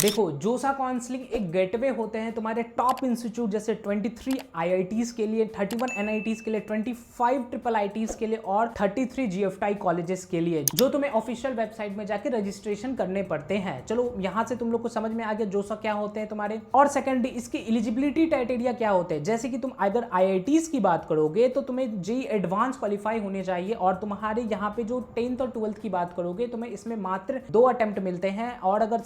देखो, जोसा काउंसलिंग एक गेटवे होते हैं तुम्हारे टॉप इंस्टीट्यूट जैसे 23 आईआईटीज के लिए, 31 एनआईटीज के लिए, 25 ट्रिपल आईटीज के लिए और 33 जीएफटाई कॉलेजेस के लिए, जो तुम्हें ऑफिशियल वेबसाइट में जाके रजिस्ट्रेशन करने पड़ते हैं। चलो यहां से तुम लोग को समझ में आ गया जोसा क्या होते हैं तुम्हारे। और सेकेंडली इसकी एलिजिबिलिटी क्राइटेरिया क्या होते हैं, जैसे कि तुम अगर आईआईटीज की बात करोगे तो तुम्हें जेईई एडवांस क्वालिफाई होने चाहिए, और तुम्हारे यहाँ पे जो 10th और 12th की बात करोगे तुम्हें इसमें मात्र 2 अटेम्प्ट मिलते हैं। और अगर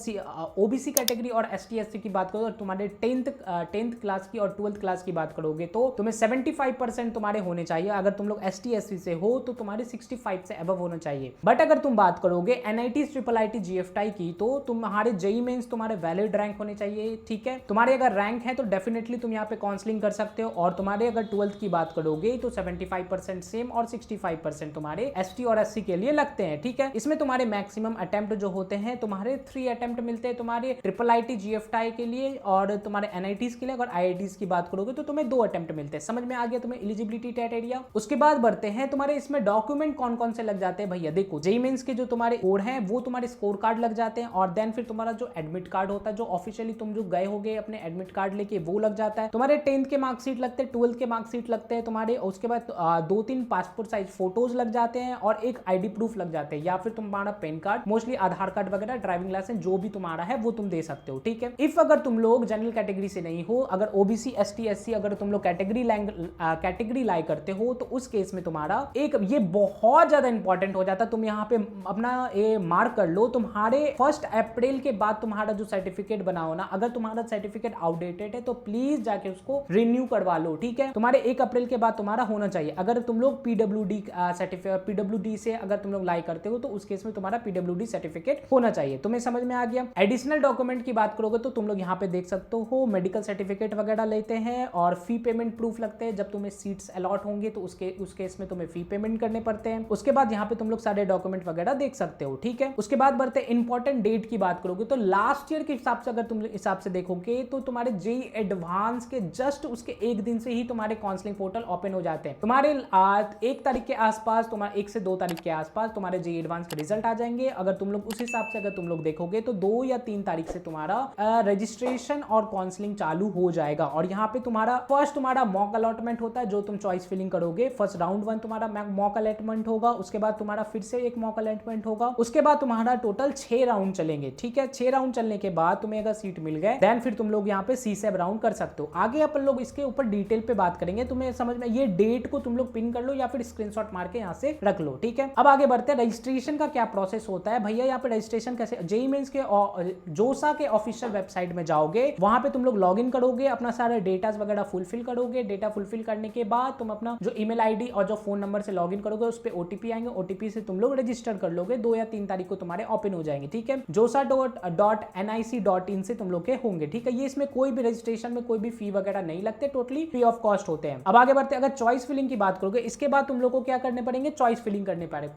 ओबीसी कैटेगरी और एसटी एससी की बात करो तो तुम्हारे 10th क्लास की और 12th क्लास की बात करोगे तो तुम्हें 75% तुम्हारे होने चाहिए। अगर तुम लोग एसटी एससी से हो तो तुम्हारे 65 से अबव होना चाहिए। बट अगर तुम बात करोगे एनआईटी ट्रिपल आईटी जीएफटाई की तो तुम्हारे जेईई मेंस तुम्हारे वैलिड रैंक होने चाहिए। ठीक है, तुम्हारे अगर रैंक है तो डेफिनेटली तुम यहाँ पे काउंसलिंग कर सकते हो। और तुम्हारे अगर 12th की बात करोगे तो 75% सेम और 65% तुम्हारे एसटी और एससी के लिए लगते हैं। ठीक है, इसमें तुम्हारे मैक्सिमम अटेम्प्ट जो होते हैं तुम्हारे 3 अटेम्प्ट मिलते हैं तुम्हारे ट्रिपल आईटी जीएफटाई के लिए, और तुम्हारे एनआईटीज के लिए अगर आईआईटीज की बात करोगे तो तुम्हें 2 अटेम्प्ट मिलते हैं। समझ में आ गया तुम्हें एलिजिबिलिटी क्राइटेरिया। उसके बाद बढ़ते हैं तुम्हारे इसमें डॉक्यूमेंट कौन कौन से लग जाते हैं भैया। देखो, जेईई मेंस के जो तुम्हारे कोड हैं वो तुम्हारे स्कोर कार्ड लग जाते हैं, और देन फिर तुम्हारा जो एडमिट कार्ड होता है, जो ऑफिशियली तुम जो गए होगे अपने एडमिट कार्ड लेके, वो लग जाता है। तुम्हारे 10th के मार्कशीट लगते हैं, 12th के मार्कशीट लगते हैं तुम्हारे। उसके बाद 2-3 पासपोर्ट साइज फोटोज लग जाते हैं और एक आईडी प्रूफ लग जाते हैं, या फिर तुम्हारा पैन कार्ड, मोस्टली आधार कार्ड वगैरह, ड्राइविंग लाइसेंस जो भी तुम्हारा है वो तुम दे सकते हो। ठीक है, इफ अगर तुम लोग जनरल कैटेगरी से नहीं हो, अगर ओबीसी एसटी एससी अगर तुम लोग कैटेगरी लाई करते हो तो उस केस में तुम्हारा एक ये बहुत ज्यादा इंपॉर्टेंट हो जाता है। तुम यहाँ पे अपना ये मार्क कर लो, तुम्हारे 1 अप्रैल के बाद तुम्हारा जो सर्टिफिकेट बनाओ ना, अगर तुम्हारा सर्टिफिकेट आउटडेटेड है तो प्लीज जाके उसको रिन्यू करवा लो। ठीक है, तुम्हारे 1 अप्रैल के बाद तुम्हारा होना चाहिए। अगर तुम लोग पीडब्ल्यूडी सर्टिफिकेट पीडब्ल्यूडी से अगर तुम लोग लाई करते हो तो उस केस में तुम्हारा पीडब्ल्यूडी सर्टिफिकेट होना चाहिए। तुम्हें समझ में आ गया। एडिशनल डॉक्यूमेंट की बात करोगे तो तुम लोग यहाँ पे देख सकते हो मेडिकल सर्टिफिकेट वगैरह लेते हैं, और फी पेमेंट प्रूफ लगते हैं। जब तुम्हें सीट्स अलॉट होंगे तो उस केस में तुम्हें फी पेमेंट करने पड़ते हैं। उसके बाद यहाँ पे तुम लोग सारे डॉक्यूमेंट वगैरह देख सकते हो। ठीक है, उसके बाद बढ़ते इंपॉर्टेंट डेट की बात करोगे तो लास्ट ईयर के हिसाब से अगर तुम हिसाब से देखोगे तो तुम्हारे जेईई एडवांस के जस्ट उसके 1 दिन से ही तुम्हारे काउंसलिंग पोर्टल ओपन हो जाते हैं। तुम्हारे 1 तारीख के आसपास, तुम्हारे 1 से 2 तारीख के आसपास तुम्हारे जेईई एडवांस के रिजल्ट आ जाएंगे। अगर तुम लोग उस हिसाब से अगर तुम लोग देखोगे तो 2 या 3 तारीख से तुम्हारा रजिस्ट्रेशन और काउंसलिंग चालू हो जाएगा। और यहाँ पे तुम्हारा फर्स्ट तुम्हारा मॉक अलॉटमेंट होता है, जो तुम चॉइस फिलिंग करोगे। फर्स्ट राउंड 1 तुम्हारा मॉक अलॉटमेंट होगा, उसके बाद तुम्हारा फिर से एक मॉक अलॉटमेंट होगा, उसके बाद तुम्हारा टोटल 6 राउंड चलेंगे। ठीक है, 6 राउंड चलने के बाद तुम्हें अगर सीट मिल गए देन फिर तुम लोग यहाँ पे C7 राउंड कर सकते हो। आगे अपन लोग इसके ऊपर डिटेल पे बात करेंगे। तुम्हें समझ में, ये डेट को तुम लोग पिन कर लो या फिर स्क्रीनशॉट मार के यहाँ से रख लो। ठीक है, अब आगे बढ़ते हैं। रजिस्ट्रेशन का क्या प्रोसेस होता है भैया। यहाँ पे रजिस्ट्रेशन कैसे, जेईई मेंस के जोसा के ऑफिशियल वेबसाइट में जाओगे, वहां पे तुम लोग लॉग इन करोगे, अपना सारे डेटास वगैरह फुलफिल करोगे। डेटा फुलफिल करने के बाद तुम अपना जो ईमेल आईडी और जो फोन नंबर से लॉग इन करोगे उस पे ओटीपी आएंगे, ओटीपी से तुम लोग रजिस्टर कर लोगे। 2 या 3 तारीख को तुम्हारे ओपन हो जाएंगे। ठीक है, josa.nic.in से तुम लोग के होंगे। ठीक है, ये इसमें कोई भी रजिस्ट्रेशन में कोई भी फी वगैरह नहीं लगते, टोटली फ्री ऑफ कॉस्ट होते हैं। अब आगे बढ़ते हैं। अगर चॉइस फिलिंग की बात करोगे, इसके बाद तुम लोग को क्या करने पड़ेंगे, चॉइस फिलिंग करने पड़ेंगे।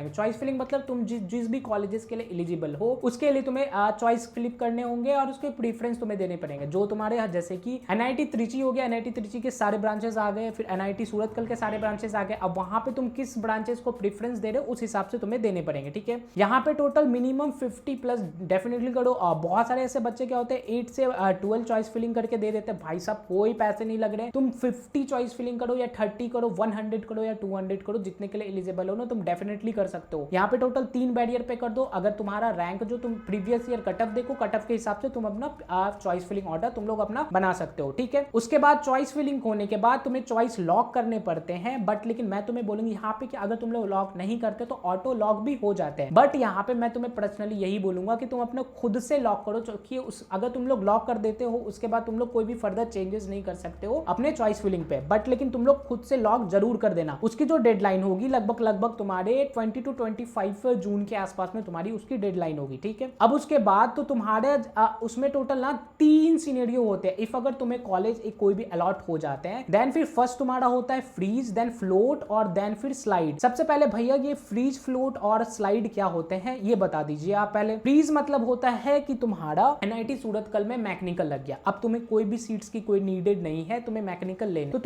चॉइस फिलिंग मतलब तुम जिस भी कॉलेजेस के लिए एलिजिबल हो उसके लिए तुम्हें चॉइस फिलिप करने होंगे और उसके प्रीफरेंस तुम्हें देने पड़ेंगे। जो तुम्हारे जैसे कि एनआईटी त्रिची हो गया, एनआईटी त्रिची के सारे ब्रांचेस आ गए, फिर एनआईटी सूरतकल के सारे ब्रांचेस आ गए। अब वहां पे तुम किस ब्रांचेस को प्रीफरेंस दे रहे हो उस हिसाब से तुम्हें देने पड़ेंगे। ठीक है, यहाँ पे टोटल मिनिमम 50+ डेफिनेटली करो। बहुत सारे ऐसे बच्चे क्या होते हैं 8 से 12 चॉइस फिलिंग करके दे देते हैं। भाई साहब कोई पैसे नहीं लग रहे, तुम 50 चॉइस फिलिंग करो या 30 करो, 100 करो या 200 करो, जितने के लिए एलिजिबल हो ना तुम डेफिनेटली कर सकते हो। यहाँ पे टोटल 3 बैरियर पे कर दो। अगर तुम्हारा रैंक जो तुम प्रीवियस ईयर कट ऑफ देखो, कट ऑफ के हिसाब से तुम अपना चॉइस फिलिंग ऑर्डर तुम लोग अपना बना सकते हो। ठीक है, उसके बाद चॉइस फिलिंग होने के बाद तुम्हें चॉइस लॉक करने पड़ते हैं। बट लेकिन मैं तुम्हें बोलूंगी यहाँ पे कि अगर तुम लोग लॉक नहीं करते तो ऑटो लॉक भी हो जाते हैं। बट यहाँ पे मैं तुम्हें पर्सनली यही बोलूंगा कि तुम अपने खुद से लॉक करो, क्योंकि अगर तुम लोग लॉक कर देते हो उसके बाद तुम लोग कोई भी फर्दर चेंजेस नहीं कर सकते हो अपने चॉइस फिलिंग पे। बट लेकिन तुम लोग खुद से लॉक जरूर कर देना। उसकी जो डेडलाइन होगी लगभग तुम्हारे 20 to 25 जून के आसपास में तुम्हारी उसकी डेडलाइन होगी। ठीक है, अब उसके बाद तो तुम्हारे उसमें टोटल ना 3 सिनेरियो होते हैं। इफ अगर तुम्हें कॉलेज कोई भी अलॉट हो जाते हैं देन फिर फर्स्ट तुम्हारा होता है फ्रीज, देन फ्लोट और देन फिर स्लाइड। सबसे पहले भैया ये फ्रीज, फ्लोट और स्लाइड क्या होते हैं ये बता दीजिए आप पहले। फ्रीज मतलब होता है कि तुम्हारा एनआईटी सूरतकल में मैकेनिकल लग गया, अब तुम्हें कोई भी सीट्स की कोई नीडेड नहीं है, तुम्हें मैकेनिकल लेना, तो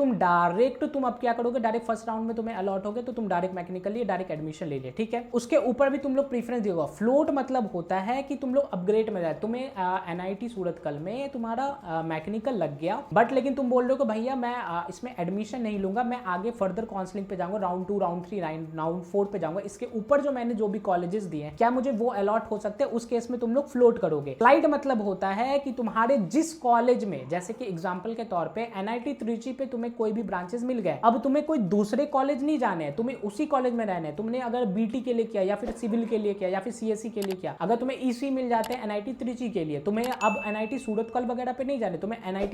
तुम अब क्या करोगे, डायरेक्ट फर्स्ट राउंड में तुम्हें अलॉट हो गए तो तुम डायरेक्ट मैकेनिकल लिए डायरेक्ट एडमिशन ले लिया। ठीक है, उसके ऊपर भी तुम लोग प्रीफरेंस दोगे। फ्लोट मतलब होता है कि तुम लोग अपग्रेड में जाए, तुम्हें NIT सूरतकल में तुम्हारा मैकेनिकल लग गया, बट लेकिन तुम बोल रहे हो कि भैया मैं इसमें एडमिशन नहीं लूंगा, मैं आगे फर्दर काउंसलिंग पे जाऊंगा, राउंड 2, राउंड 3, राउंड 4 पे जाऊंगा, इसके ऊपर जो मैंने जो भी कॉलेजेस दिए हैं क्या मुझे वो अलॉट हो सकते हैं, उस केस में तुम लोग फ्लोट करोगे। फ्लाइट मतलब होता है कि तुम्हारे जिस कॉलेज में, जैसे कि एग्जांपल के तौर पे NIT त्रिची पे तुम्हें कोई भी ब्रांचेस मिल गए, अब तुम्हें कोई दूसरे कॉलेज नहीं जाने हैं, तुम्हें उसी कॉलेज में रहना है। तुमने अगर BT के लिए किया या फिर सिविल के लिए किया या फिर CSE के लिए किया, अगर तुम्हें EC मिल जाते हैं NIT त्रिची के लिए, तुम्हें अब NIT सूरतकल वगैरह पे नहीं जाने, तुम्हें NIT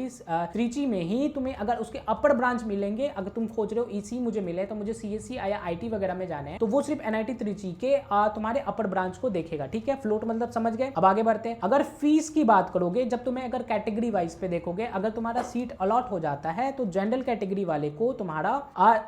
त्रिची में ही तुम्हें अगर उसके अपर ब्रांच मिलेंगे। अगर तुम खोज रहे हो EC मुझे मिले तो मुझे CSE या IT वगैरह में जाने हैं, तो वो सिर्फ NIT त्रिची के तुम्हारे अपर ब्रांच को देखेगा। ठीक है, फ्लोट मतलब समझ गए। अब आगे बढ़ते हैं। अगर फीस की बात करोगे, जब तुम्हें अगर कैटेगरी वाइज पे देखोगे, अगर तुम्हारा सीट अलॉट हो जाता है तो जनरल कैटेगरी वाले को तुम्हारा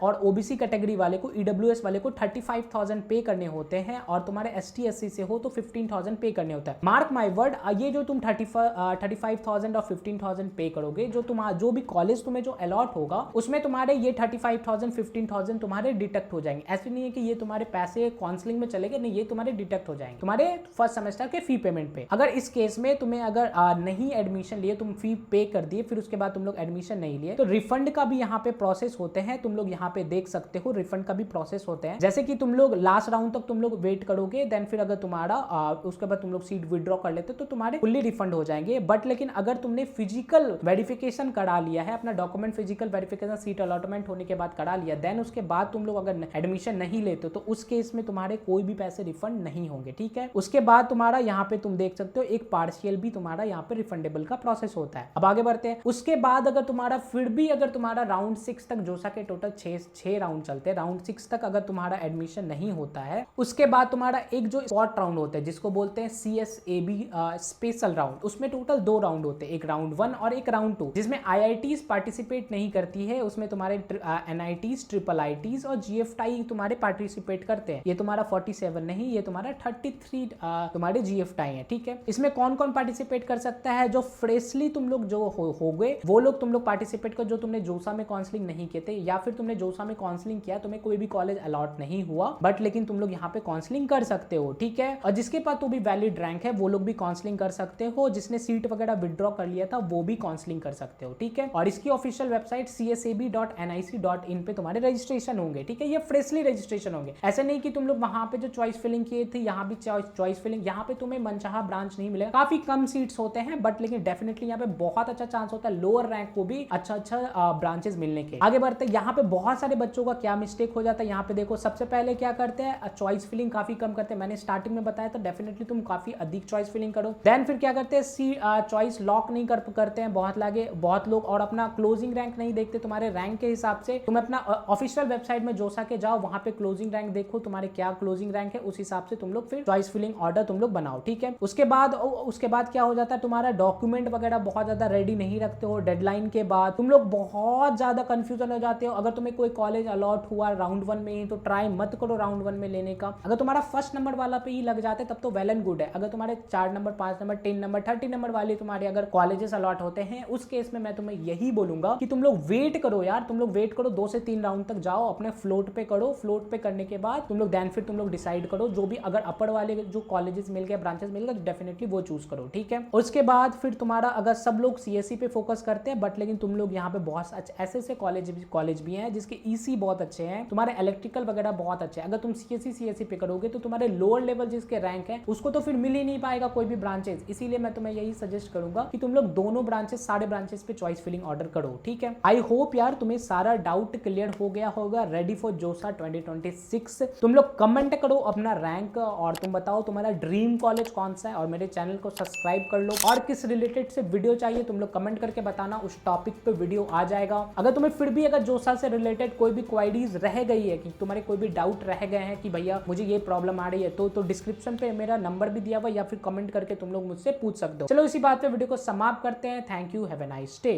और OBC कैटेगरी वाले को, EWS वाले को 35,000 पे करने होते हैं, और तुम्हारे ST SC से हो तो 15,000 पे करने होता है। मार्क माई वर्ड, ये जो तुम 35,000 और 15,000 पे करोगे, जो भी कॉलेज तुम्हें जो अलॉट होगा उसमें तुम्हारे ये 35,000 15,000 तुम्हारे डिटेक्ट हो जाएंगे। ऐसे नहीं है कि ये तुम्हारे पैसे काउंसलिंग में चले गए, नहीं, ये तुम्हारे डिटेक्ट हो जाएंगे तुम्हारे फर्स्ट सेमेस्टर के फी पेमेंट पे। अगर इस केस में तुम्हें अगर नहीं एडमिशन लिए, तुम फी पे कर दिए, फिर उसके बाद तुम लोग एडमिशन नहीं लिए, तो रिफंड का भी यहाँ पे प्रोसेस होते हैं। तुम लोग यहाँ पे देख सकते हो रिफंड का भी प्रोसेस होते हैं। जैसे कि तुम लोग लास्ट राउंड तक तुम लोग वेट करोगे, देन फिर अगर तुम्हारा उसके बाद तुम लोग सीट विड्रॉ कर लेते तो तुम्हारे फुल्ली रिफंड हो जाएंगे। बट लेकिन अगर तुमने फिजिकल वेरिफिकेशन करा लिया है, अपना document physical verification seat allotment होने के बाद करा लिया, देन उसके बाद तुम लोग अगर एडमिशन नहीं लेते तो उस केस में तुम्हारे कोई भी पैसे रिफंड नहीं होंगे। ठीक है, उसके बाद तुम्हारा यहाँ पे तुम देख सकते हो एक पार्शियल भी तुम्हारा यहाँ पे रिफंडेबल का प्रोसेस होता है। अब आगे बढ़ते हैं। उसके बाद अगर तुम्हारा फिर भी अगर तुम्हारा राउंड 6 तक, जोसा के टोटल 6 राउंड चलते हैं, राउंड 6 तक अगर तुम्हारा एडमिशन नहीं होता है, उसके बाद तुम्हारा एक जो स्पॉट राउंड होता है जिसको बोलते हैं CSAB स्पेशल राउंड, उसमें टोटल 2 राउंड होते हैं, एक राउंड 1 और एक राउंड 2, जिसमें IITs पार्टिसिपेट नहीं करती है। उसमें तुम्हारे NITs, IIITs और GFTI तुम्हारे पार्टिसिपेट करते हैं। ये तुम्हारा 47 नहीं, ये तुम्हारा 33 तुम्हारे GFTI है। ठीक है, इसमें कौन कौन पार्टिसिपेट कर सकता है? जो फ्रेशली तुम लोग जो हो गए वो लोग तुम लोग पार्टिसिपेट कर, जो तुमने जोसा में काउंसलिंग नहीं किए थे, या फिर तुमने जोसा में काउंसलिंग किया, तुम्हें कोई भी कॉलेज अलॉट नहीं हुआ, बट लेकिन तुम लोग यहाँ पे काउंसलिंग कर सकते हो। ठीक है, और जिसके पास तो भी वैलिड रैंक है वो लोग भी काउंसलिंग कर सकते हो। जिसने सीट वगैरह विड्रॉ कर लिया था वो भी काउंसलिंग कर सकते हो। ठीक है, और इसकी ऑफिशियल वेबसाइट csab.nic.in पे तुम्हारे रजिस्ट्रेशन होंगे। ठीक है, ये फ्रेशली रजिस्ट्रेशन होंगे। ऐसे नहीं कि तुम लोग वहां पे जो चॉइस फिलिंग किए थे यहाँ भी चॉइस फिलिंग, यहाँ पे तुम्हें मनचाहा ब्रांच नहीं मिलेगा। काफी कम सीट्स होते हैं, बट लेकिन डेफिनेटली यहाँ पे बहुत अच्छा चांस होता है लोअर रैंक को भी अच्छा ब्रांचेस मिलने के। आगे बढ़ते हैं। यहाँ पे बहुत सारे बच्चों का क्या मिस्टेक हो जाता है, यहाँ पे देखो, सबसे पहले क्या करते हैं, चॉइस फिलिंग काफी कम करते हैं। मैंने स्टार्टिंग में बताया, तो डेफिनेटली तुम काफी अधिक चॉइस फिलिंग करो। देन फिर क्या करते हैं, चॉइस लॉक नहीं करते हैं बहुत लोग, और अपना क्लोजिंग रैंक नहीं देखते तुम्हारे रैंक के हिसाब से। तुम अपना ऑफिशियल वेबसाइट में जोसा के जाओ, वहां पे क्लोजिंग रैंक देखो, तुम्हारे क्या क्लोजिंग रैंक है, उस हिसाब से तुम लोग फिर चॉइस फिलिंग ऑर्डर तुम लोग बनाओ। ठीक है, उसके बाद क्या हो जाता है, तुम्हारा डॉक्यूमेंट वगैरह बहुत ज्यादा रेडी नहीं रखते हो। डेडलाइन के बाद तुम लोग बहुत ज्यादा कंफ्यूजन हो जाते हो। अगर तुम्हें कोई कॉलेज अलॉट हुआ राउंड 1 में ही, तो ट्राई मत करो राउंड 1 में लेने का। अगर तुम्हारा फर्स्ट नंबर वाला पे ही लग जाते तब तो वेल एंड गुड है। अगर तुम्हारे 4 नंबर, 5 नंबर, 10 नंबर, 30 नंबर वाले तुम्हारे अगर कॉलेजेस अलॉट होते हैं, उस केस में मैं तुम्हें यही बोलूंगा कि तुम लोग वेट करो यार, तुम लोग वेट करो, 2 से 3 राउंड तक जाओ, अपने फ्लोट पे करो। फ्लोट पे करने के बाद तुम लोग देन फिर तुम लोग डिसाइड करो, जो भी अगर अपर वाले जो कॉलेजेस मिल गए, ब्रांचेस मिल गए, तो डेफिनेटली वो चूज करो। ठीक है, उसके बाद फिर तुम्हारा अगर सब लोग CSE पे फोकस करते हैं, बट लेकिन तुम लोग यहाँ पे बहुत ऐसे कॉलेज भी हैं जिसके EC बहुत अच्छे हैं, तुम्हारे इलेक्ट्रिकल वगैरह बहुत अच्छे हैं। अगर तुम CSE पे करोगे तो तुम्हारे लोअर लेवल जिसके रैंक है उसको तो फिर मिल ही नहीं पाएगा कोई भी ब्रांचेस। इसीलिए मैं तुम्हें यही सजेस्ट करूंगा कि तुम लोग दोनों ब्रांचेस, सारे ब्रांचेस पे चॉइस फिलिंग ऑर्डर करो। ठीक है, आई होप यार तुम्हें सारा डाउट क्लियर हो गया होगा। रेडी फॉर जोसा 2026। तुम लोग कमेंट करो अपना रैंक, और तुम बताओ तुम्हारा ड्रीम कॉलेज कौन सा है, और मेरे चैनल को सब्सक्राइब कर लो। और किस रिलेटेड से वीडियो चाहिए तुम लोग कमेंट करके बताना, उस टॉपिक पे वीडियो आ जाएगा। अगर तुम्हें फिर भी अगर जोसा से रिलेटेड कोई भी क्वारीज रह गई है, कि तुम्हारे कोई भी डाउट रह गए हैं कि भैया मुझे ये प्रॉब्लम आ रही है, तो डिस्क्रिप्शन पे मेरा नंबर भी दिया हुआ, या फिर कमेंट करके तुम लोग मुझसे पूछ सकते हो। चलो इसी बात पे वीडियो को समाप्त करते हैं। Thank you, have a nice day.